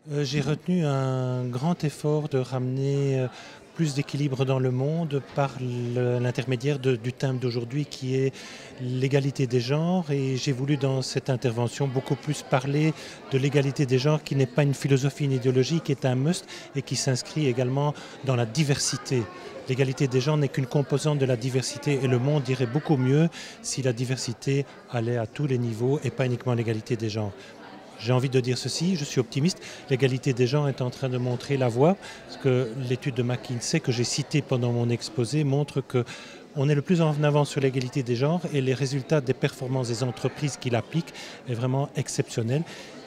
J'ai retenu un grand effort de ramener plus d'équilibre dans le monde par l'intermédiaire du thème d'aujourd'hui qui est l'égalité des genres, et j'ai voulu dans cette intervention beaucoup plus parler de l'égalité des genres qui n'est pas une philosophie, une idéologie, qui est un must et qui s'inscrit également dans la diversité. L'égalité des genres n'est qu'une composante de la diversité, et le monde irait beaucoup mieux si la diversité allait à tous les niveaux et pas uniquement l'égalité des genres. J'ai envie de dire ceci, je suis optimiste, l'égalité des genres est en train de montrer la voie, parce que l'étude de McKinsey que j'ai citée pendant mon exposé montre qu'on est le plus en avant sur l'égalité des genres, et les résultats des performances des entreprises qui l'appliquent est vraiment exceptionnel.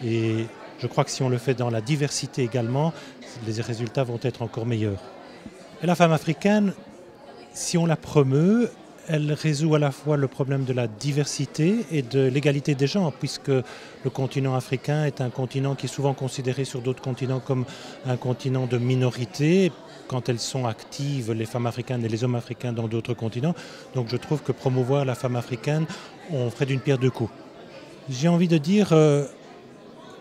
Et je crois que si on le fait dans la diversité également, les résultats vont être encore meilleurs. Et la femme africaine, si on la promeut, elle résout à la fois le problème de la diversité et de l'égalité des genres, puisque le continent africain est un continent qui est souvent considéré sur d'autres continents comme un continent de minorité, quand elles sont actives, les femmes africaines et les hommes africains dans d'autres continents. Donc je trouve que promouvoir la femme africaine, on ferait d'une pierre deux coups. J'ai envie de dire,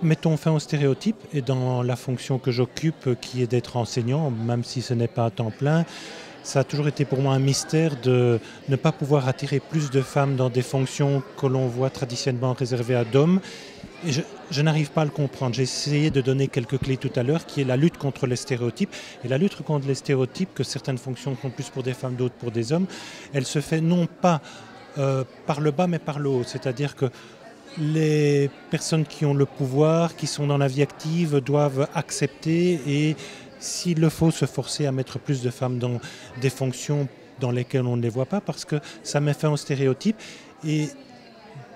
mettons fin aux stéréotypes, et dans la fonction que j'occupe, qui est d'être enseignant, même si ce n'est pas à temps plein, ça a toujours été pour moi un mystère de ne pas pouvoir attirer plus de femmes dans des fonctions que l'on voit traditionnellement réservées à d'hommes. Et je n'arrive pas à le comprendre. J'ai essayé de donner quelques clés tout à l'heure, qui est la lutte contre les stéréotypes. Et la lutte contre les stéréotypes, que certaines fonctions sont plus pour des femmes, d'autres pour des hommes, elle se fait non pas par le bas, mais par le haut. C'est-à-dire que les personnes qui ont le pouvoir, qui sont dans la vie active, doivent accepter et, s'il le faut, se forcer à mettre plus de femmes dans des fonctions dans lesquelles on ne les voit pas, parce que ça met fin aux stéréotypes. Et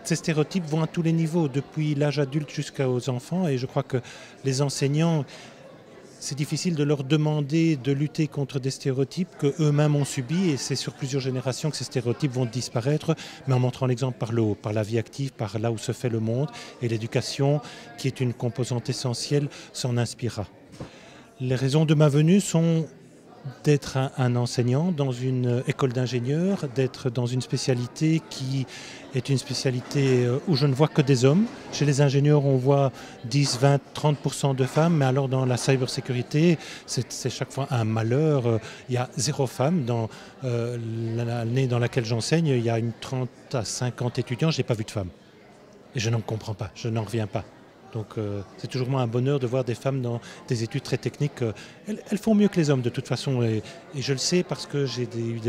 ces stéréotypes vont à tous les niveaux, depuis l'âge adulte jusqu'aux enfants. Et je crois que les enseignants, c'est difficile de leur demander de lutter contre des stéréotypes qu'eux-mêmes ont subis, et c'est sur plusieurs générations que ces stéréotypes vont disparaître, mais en montrant l'exemple par le haut, par la vie active, par là où se fait le monde, et l'éducation, qui est une composante essentielle, s'en inspirera. Les raisons de ma venue sont d'être un enseignant dans une école d'ingénieurs, d'être dans une spécialité qui est une spécialité où je ne vois que des hommes. Chez les ingénieurs, on voit 10, 20, 30% de femmes, mais alors dans la cybersécurité, c'est chaque fois un malheur. Il y a 0 femme. Dans l'année dans laquelle j'enseigne, il y a une 30 à 50 étudiants, je n'ai pas vu de femmes. Et je n'en comprends pas, je n'en reviens pas. Donc c'est toujours moi un bonheur de voir des femmes dans des études très techniques. Elles font mieux que les hommes de toute façon, et je le sais parce que j'ai eu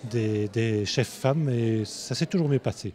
des chefs femmes, et ça s'est toujours mieux passé.